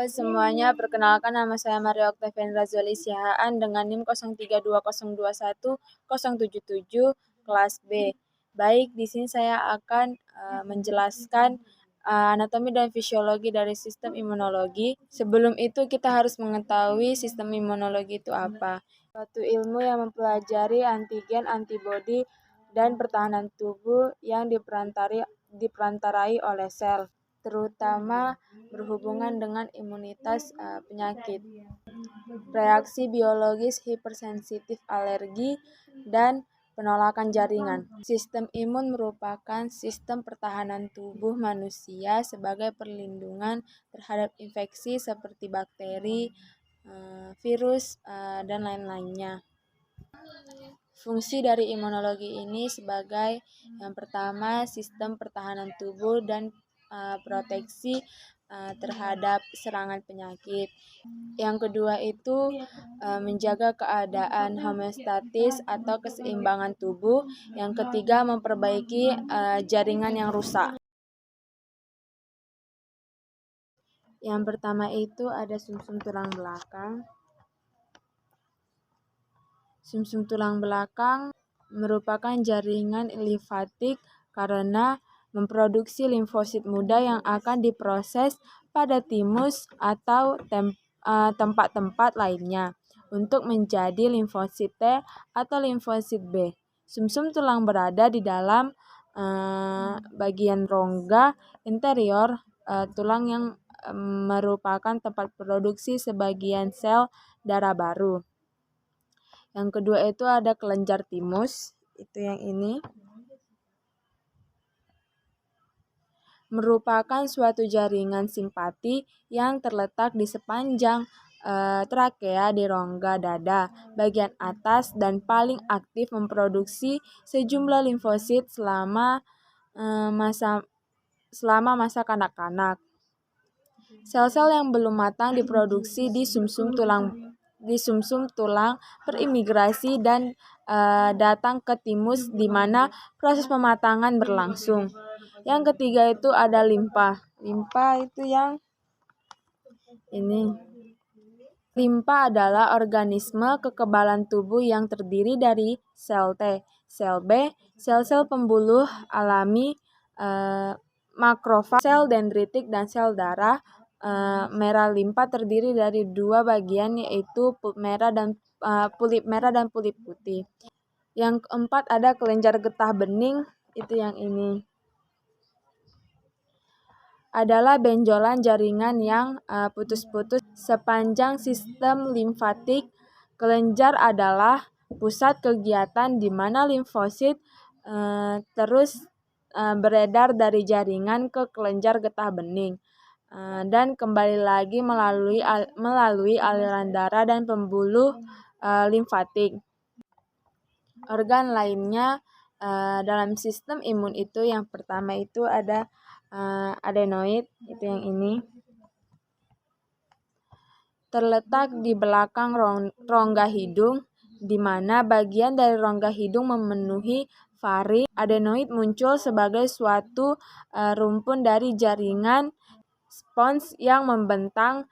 Halo semuanya, perkenalkan nama saya Maria Oktaviandra Zoli Sihaan dengan NIM 0320210777 kelas B. Baik, di sini saya akan menjelaskan anatomi dan fisiologi dari sistem imunologi. Sebelum itu kita harus mengetahui sistem imunologi itu apa. Suatu ilmu yang mempelajari antigen, antibodi, dan pertahanan tubuh yang diperantarai oleh sel, terutama berhubungan dengan imunitas penyakit, reaksi biologis hipersensitif alergi, dan penolakan jaringan. Sistem imun merupakan sistem pertahanan tubuh manusia sebagai perlindungan terhadap infeksi seperti bakteri, virus, dan lain-lainnya. Fungsi dari imunologi ini sebagai yang pertama sistem pertahanan tubuh dan proteksi terhadap serangan penyakit. Yang kedua itu menjaga keadaan homeostatis atau keseimbangan tubuh. Yang ketiga memperbaiki jaringan yang rusak. Yang pertama itu ada sumsum tulang belakang. Sumsum tulang belakang merupakan jaringan limfatik karena memproduksi limfosit muda yang akan diproses pada timus atau tempat-tempat lainnya untuk menjadi limfosit T atau limfosit B. Sumsum tulang berada di dalam bagian rongga interior tulang yang merupakan tempat produksi sebagian sel darah baru. Yang kedua itu ada kelenjar timus, itu yang ini. Merupakan suatu jaringan simpati yang terletak di sepanjang trakea di rongga dada, bagian atas dan paling aktif memproduksi sejumlah limfosit selama masa kanak-kanak. Sel-sel yang belum matang diproduksi di sumsum tulang berimigrasi dan datang ke timus di mana proses pematangan berlangsung. Yang ketiga itu ada limpa. Limpa itu yang ini. Limpa adalah organisme kekebalan tubuh yang terdiri dari sel T, sel B, sel-sel pembuluh alami, makrofag, sel dendritik, dan sel darah merah. Limpa terdiri dari dua bagian yaitu pulip merah dan pulip putih. Yang keempat ada kelenjar getah bening, itu yang ini. Adalah benjolan jaringan yang putus-putus sepanjang sistem limfatik. Kelenjar adalah pusat kegiatan di mana limfosit terus beredar dari jaringan ke kelenjar getah bening dan kembali lagi melalui aliran darah dan pembuluh limfatik. Organ lainnya dalam sistem imun itu yang pertama itu ada adenoid, itu yang ini. Terletak di belakang rongga hidung, di mana bagian dari rongga hidung memenuhi faring. Adenoid muncul sebagai suatu rumpun dari jaringan spons yang membentang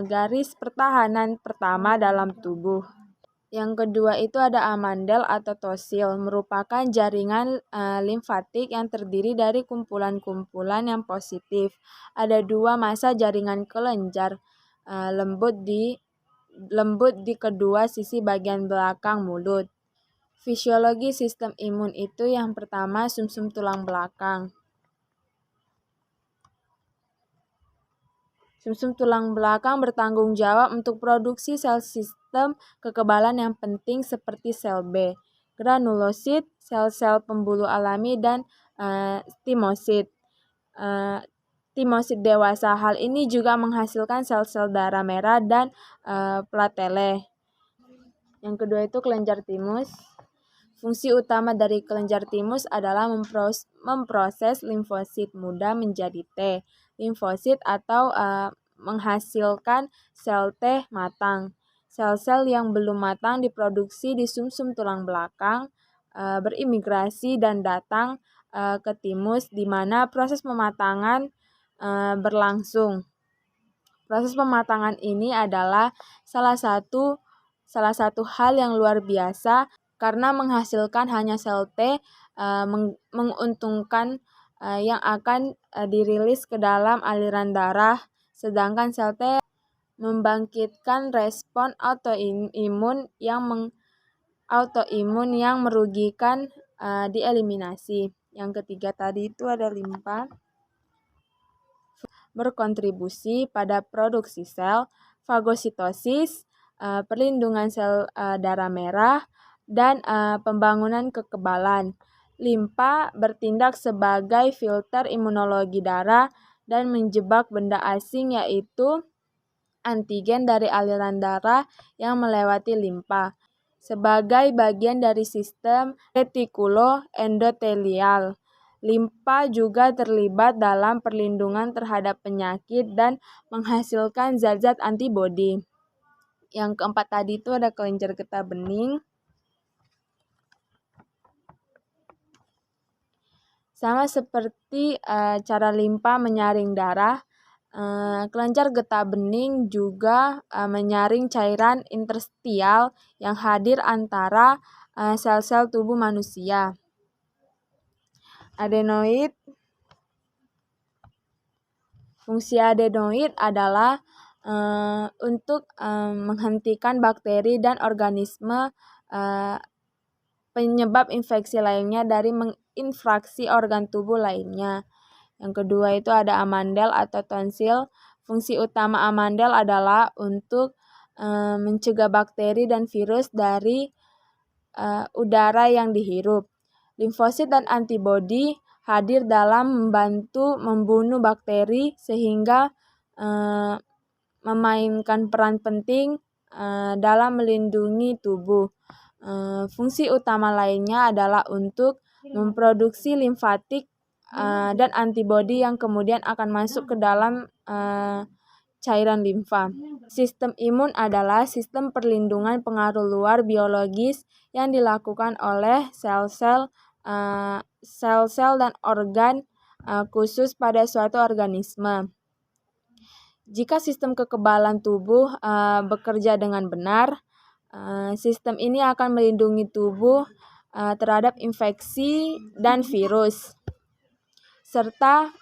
garis pertahanan pertama dalam tubuh. Yang kedua itu ada amandel atau tosil, merupakan jaringan limfatik yang terdiri dari kumpulan-kumpulan yang positif. Ada dua massa jaringan kelenjar lembut di kedua sisi bagian belakang mulut. Fisiologi sistem imun itu yang pertama sumsum tulang belakang. Sumsum tulang belakang bertanggung jawab untuk produksi sel sistem kekebalan yang penting seperti sel B, granulosit, sel-sel pembuluh alami, dan timosit. Timosit dewasa. Hal ini juga menghasilkan sel-sel darah merah dan platele. Yang kedua itu kelenjar timus. Fungsi utama dari kelenjar timus adalah memproses limfosit muda menjadi T limfosit atau menghasilkan sel T matang. Sel-sel yang belum matang diproduksi di sumsum tulang belakang, berimigrasi dan datang ke timus di mana proses pematangan berlangsung. Proses pematangan ini adalah salah satu hal yang luar biasa karena menghasilkan hanya sel T menguntungkan yang akan dirilis ke dalam aliran darah, sedangkan sel T membangkitkan respon autoimun yang merugikan dieliminasi. Yang ketiga tadi itu ada limfa berkontribusi pada produksi sel, fagositosis, perlindungan sel darah merah, dan pembangunan kekebalan. Limfa bertindak sebagai filter imunologi darah dan menjebak benda asing yaitu antigen dari aliran darah yang melewati limfa sebagai bagian dari sistem retikuloendotelial. Limfa juga terlibat dalam perlindungan terhadap penyakit dan menghasilkan zat-zat antibodi. Yang keempat tadi itu ada kelenjar getah bening. Sama seperti cara limfa menyaring darah, kelenjar getah bening juga menyaring cairan interstisial yang hadir antara sel-sel tubuh manusia. Adenoid. Fungsi adenoid adalah untuk menghentikan bakteri dan organisme penyebab infeksi lainnya dari menginfeksi organ tubuh lainnya. Yang kedua itu ada amandel atau tonsil. Fungsi utama amandel adalah untuk mencegah bakteri dan virus dari udara yang dihirup. Limfosit dan antibodi hadir dalam membantu membunuh bakteri sehingga memainkan peran penting dalam melindungi tubuh. Fungsi utama lainnya adalah untuk memproduksi limfatik dan antibodi yang kemudian akan masuk ke dalam cairan limfa. Sistem imun adalah sistem perlindungan pengaruh luar biologis yang dilakukan oleh sel-sel dan organ khusus pada suatu organisme. Jika sistem kekebalan tubuh bekerja dengan benar, sistem ini akan melindungi tubuh terhadap infeksi dan virus, serta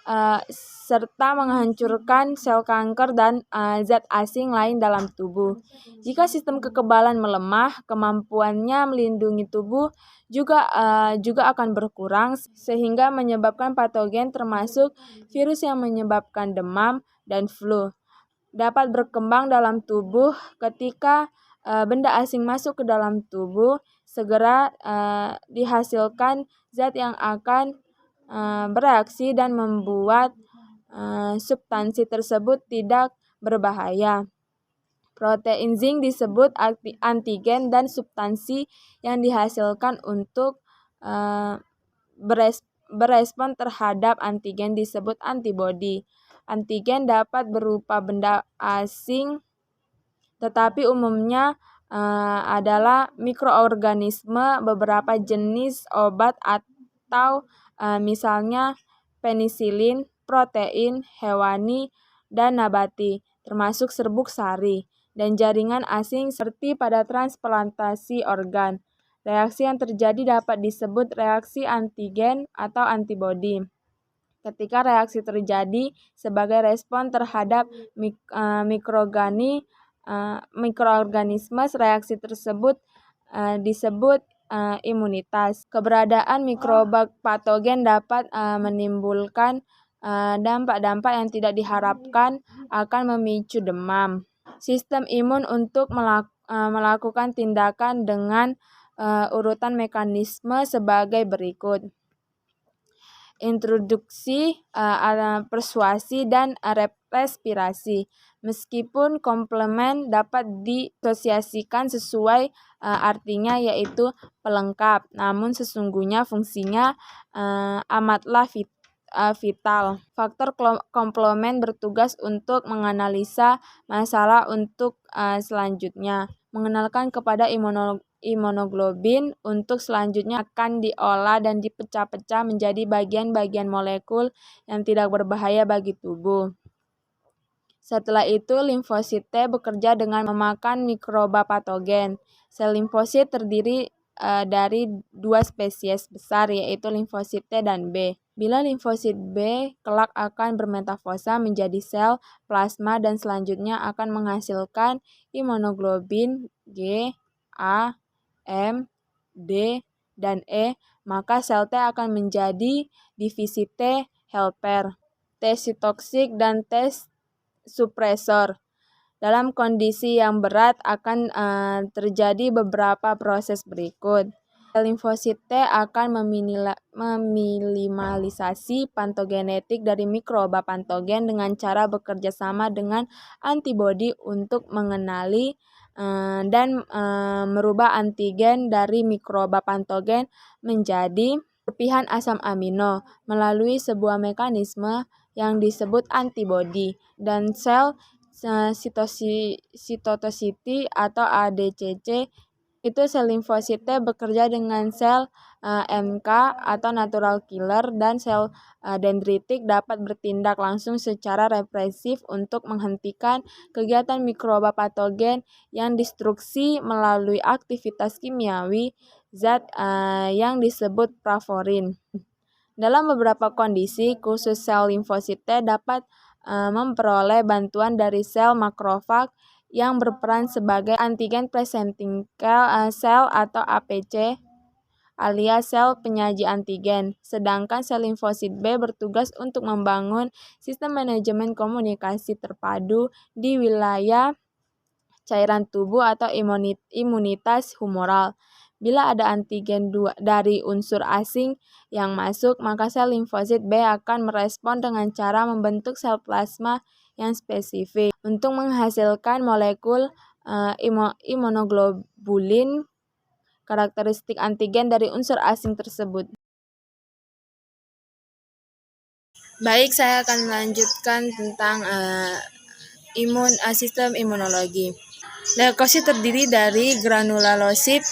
menghancurkan sel kanker dan zat asing lain dalam tubuh. Jika sistem kekebalan melemah, kemampuannya melindungi tubuh juga akan berkurang sehingga menyebabkan patogen termasuk virus yang menyebabkan demam dan flu dapat berkembang dalam tubuh. Ketika benda asing masuk ke dalam tubuh, segera dihasilkan zat yang akan bereaksi dan membuat substansi tersebut tidak berbahaya. Protein zinc disebut antigen dan substansi yang dihasilkan untuk berespon terhadap antigen disebut antibodi. Antigen dapat berupa benda asing, tetapi umumnya adalah mikroorganisme, beberapa jenis obat atau misalnya penisilin, protein hewani dan nabati, termasuk serbuk sari, dan jaringan asing seperti pada transplantasi organ. Reaksi yang terjadi dapat disebut reaksi antigen atau antibodi. Ketika reaksi terjadi sebagai respon terhadap mikroorganisme, reaksi tersebut disebut imunitas. Keberadaan mikroba patogen dapat menimbulkan dampak-dampak yang tidak diharapkan, akan memicu demam. Sistem imun untuk melakukan tindakan dengan urutan mekanisme sebagai berikut. Introduksi, persuasi, dan respirasi. Meskipun komplement dapat disosiasikan sesuai artinya yaitu pelengkap, namun sesungguhnya fungsinya amatlah vital. Faktor komplement bertugas untuk menganalisa masalah untuk selanjutnya, mengenalkan kepada imunoglobin untuk selanjutnya akan diolah dan dipecah-pecah menjadi bagian-bagian molekul yang tidak berbahaya bagi tubuh. Setelah itu, limfosit T bekerja dengan memakan mikroba patogen. Sel limfosit terdiri dari dua spesies besar, yaitu limfosit T dan B. Bila limfosit B kelak akan bermetafosa menjadi sel plasma dan selanjutnya akan menghasilkan imunoglobulin G, A, M, D, dan E, maka sel T akan menjadi divisi T helper, T sitotoksik, dan T supresor. Dalam kondisi yang berat akan terjadi beberapa proses berikut. Limfosit T akan meminimalisasi patogenetik dari mikroba patogen dengan cara bekerja sama dengan antibodi untuk mengenali dan merubah antigen dari mikroba patogen menjadi serpihan asam amino melalui sebuah mekanisme yang disebut antibodi, dan sel sitotositi atau ADCC itu sel limfosit T bekerja dengan sel NK atau natural killer, dan sel dendritik dapat bertindak langsung secara represif untuk menghentikan kegiatan mikroba patogen yang destruksi melalui aktivitas kimiawi zat yang disebut praforin. Dalam beberapa kondisi, khusus sel limfosit T dapat memperoleh bantuan dari sel makrofag yang berperan sebagai antigen presenting cell atau APC alias sel penyaji antigen, sedangkan sel limfosit B bertugas untuk membangun sistem manajemen komunikasi terpadu di wilayah cairan tubuh atau imunitas humoral. Bila ada antigen dari unsur asing yang masuk, maka sel limfosit B akan merespon dengan cara membentuk sel plasma yang spesifik untuk menghasilkan molekul imunoglobulin karakteristik antigen dari unsur asing tersebut. Baik, saya akan melanjutkan tentang sistem imunologi. Leukosit terdiri dari granulosit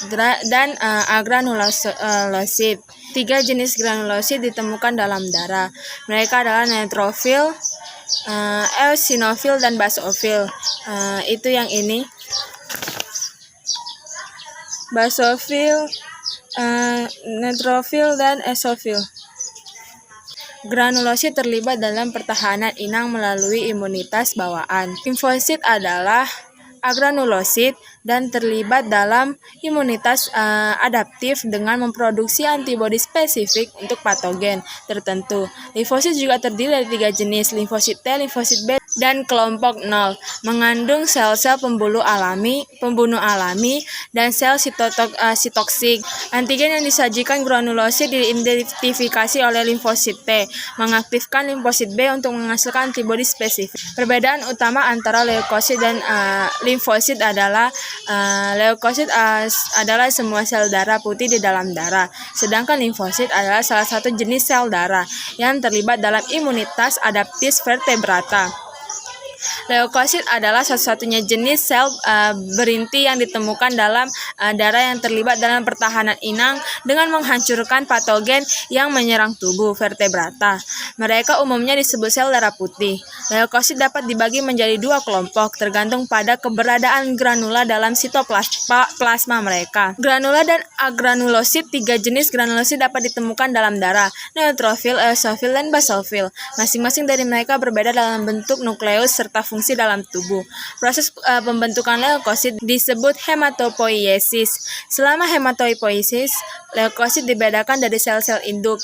dan agranulosit. 3 jenis granulosit ditemukan dalam darah. Mereka adalah neutrofil, eosinofil, dan basofil. Itu yang ini. Basofil, neutrofil, dan eosofil. Granulosit terlibat dalam pertahanan inang melalui imunitas bawaan. Limfosit adalah agranulosit dan terlibat dalam imunitas adaptif dengan memproduksi antibodi spesifik untuk patogen tertentu. Limfosit juga terdiri dari 3 jenis, limfosit T, limfosit B, dan kelompok 0, mengandung sel-sel pembunuh alami, dan sel sitotoksik. Antigen yang disajikan granulosit diidentifikasi oleh limfosit T, mengaktifkan limfosit B untuk menghasilkan antibodi spesifik. Perbedaan utama antara leukosit dan limfosit adalah leukosit adalah semua sel darah putih di dalam darah, sedangkan limfosit adalah salah satu jenis sel darah yang terlibat dalam imunitas adaptif vertebrata. Leukosit adalah satu-satunya jenis sel berinti yang ditemukan dalam darah yang terlibat dalam pertahanan inang dengan menghancurkan patogen yang menyerang tubuh vertebrata. Mereka umumnya disebut sel darah putih. Leukosit dapat dibagi menjadi 2 kelompok tergantung pada keberadaan granula dalam sitoplasma mereka. Granula dan agranulosit. 3 jenis granulosit dapat ditemukan dalam darah, neutrofil, eosofil, dan basofil. Masing-masing dari mereka berbeda dalam bentuk nukleus serta fungsi dalam tubuh. Proses pembentukan leukosit disebut hematopoiesis. Selama hematopoiesis, leukosit dibedakan dari sel-sel induk,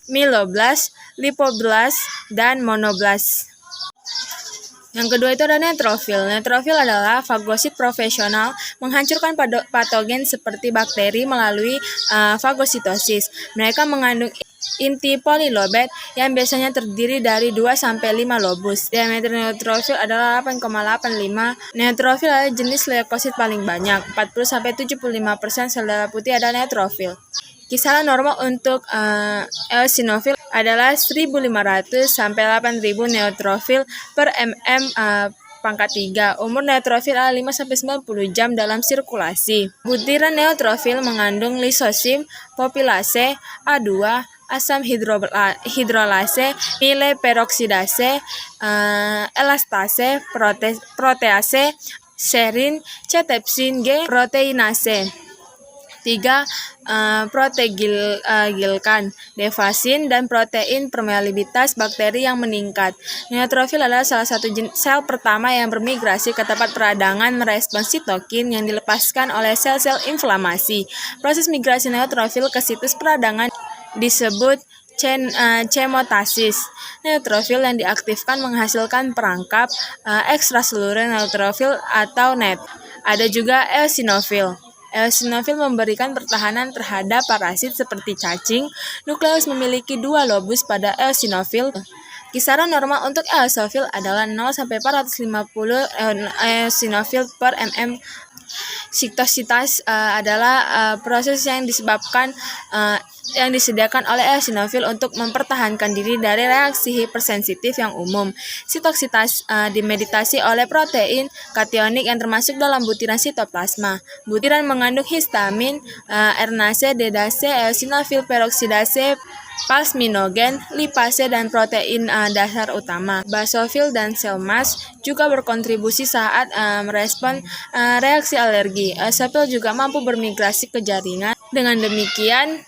myeloblast, lipoblast, dan monoblast. Yang kedua itu ada neutrofil. Neutrofil adalah fagosit profesional menghancurkan patogen seperti bakteri melalui fagositosis. Mereka mengandung inti polylobate yang biasanya terdiri dari 2-5 lobus. Diameter neutrofil adalah 8,85. Neutrofil adalah jenis leukosit paling banyak. 40-75% sel darah putih adalah neutrofil. Kisaran normal untuk eosinofil adalah 1.500 sampai 8.000 neutrofil per pangkat 3. Umur neutrofil adalah 5-90 jam dalam sirkulasi. Butiran neutrofil mengandung lisosim, populase, A2, asam hidrolase, milperoksidase, elastase, protease, serin, cetepsin G, proteinase. 3. Protegilkan, defasin, dan protein permeabilitas bakteri yang meningkat. Neutrofil adalah salah satu sel pertama yang bermigrasi ke tempat peradangan merespons sitokin yang dilepaskan oleh sel-sel inflamasi. Proses migrasi neutrofil ke situs peradangan disebut chemotasis. Neutrofil yang diaktifkan menghasilkan perangkap ekstraseluler neutrofil atau NET. Ada juga eosinofil. Eosinofil memberikan pertahanan terhadap parasit seperti cacing. Nukleus memiliki 2 lobus pada eosinofil. Kisaran normal untuk eosinofil adalah 0-450 eosinofil per mm. Sitositas adalah proses yang disediakan oleh eosinofil untuk mempertahankan diri dari reaksi hipersensitif yang umum. Sitoksitas dimediasi oleh protein kationik yang termasuk dalam butiran sitoplasma. Butiran mengandung histamin, ernase, dedase, eosinofil peroksidase, plasminogen, lipase, dan protein dasar utama. Basofil dan sel mast juga berkontribusi saat merespon reaksi alergi. Eosinophil juga mampu bermigrasi ke jaringan. Dengan demikian,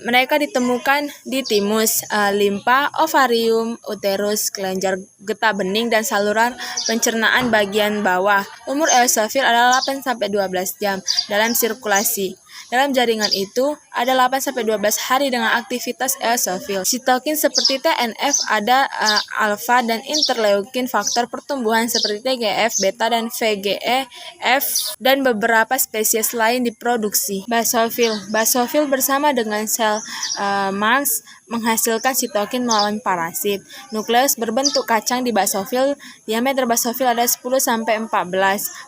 mereka ditemukan di timus, limpa, ovarium, uterus, kelenjar getah bening, dan saluran pencernaan bagian bawah. Umur eosinophil adalah 8-12 jam dalam sirkulasi. Dalam jaringan itu, ada 8-12 hari dengan aktivitas eosinophil. Sitokin seperti TNF, ada alfa, dan interleukin faktor pertumbuhan seperti TGF, beta, dan VEGF, dan beberapa spesies lain diproduksi. Basofil bersama dengan sel Marx menghasilkan sitokin melawan parasit. Nukleus berbentuk kacang di basofil. Diameter basofil ada 10-14.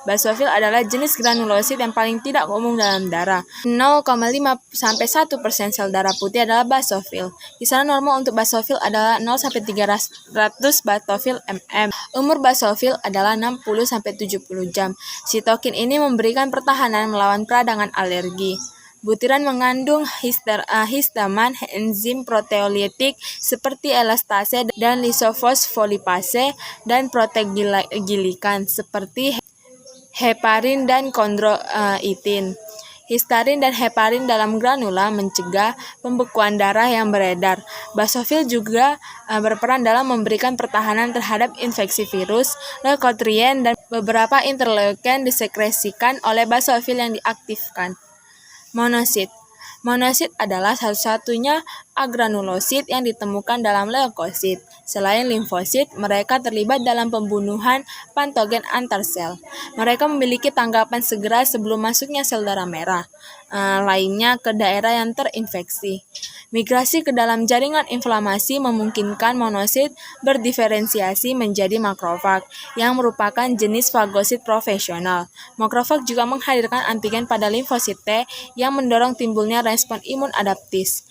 Basofil adalah jenis granulosit yang paling tidak umum dalam darah. 0,5-1% sel darah putih adalah basofil. Kisaran normal untuk basofil adalah 0-300 basofil mm. Umur basofil adalah 60-70 jam. Sitokin ini memberikan pertahanan melawan peradangan alergi. Butiran mengandung histaman, enzim proteolitik seperti elastase dan lisofosfolipase, dan protegilikan seperti heparin dan kondroitin. Histarin dan heparin dalam granula mencegah pembekuan darah yang beredar. Basofil juga berperan dalam memberikan pertahanan terhadap infeksi virus, leukotrien, dan beberapa interleukin disekresikan oleh basofil yang diaktifkan. Monosit. Monosit adalah satu-satunya agranulosit yang ditemukan dalam leukosit. Selain limfosit, mereka terlibat dalam pembunuhan patogen antar sel. Mereka memiliki tanggapan segera sebelum masuknya sel darah merah lainnya ke daerah yang terinfeksi. Migrasi ke dalam jaringan inflamasi memungkinkan monosit berdiferensiasi menjadi makrofag, yang merupakan jenis fagosit profesional. Makrofag juga menghadirkan antigen pada limfosit T yang mendorong timbulnya respon imun adaptif.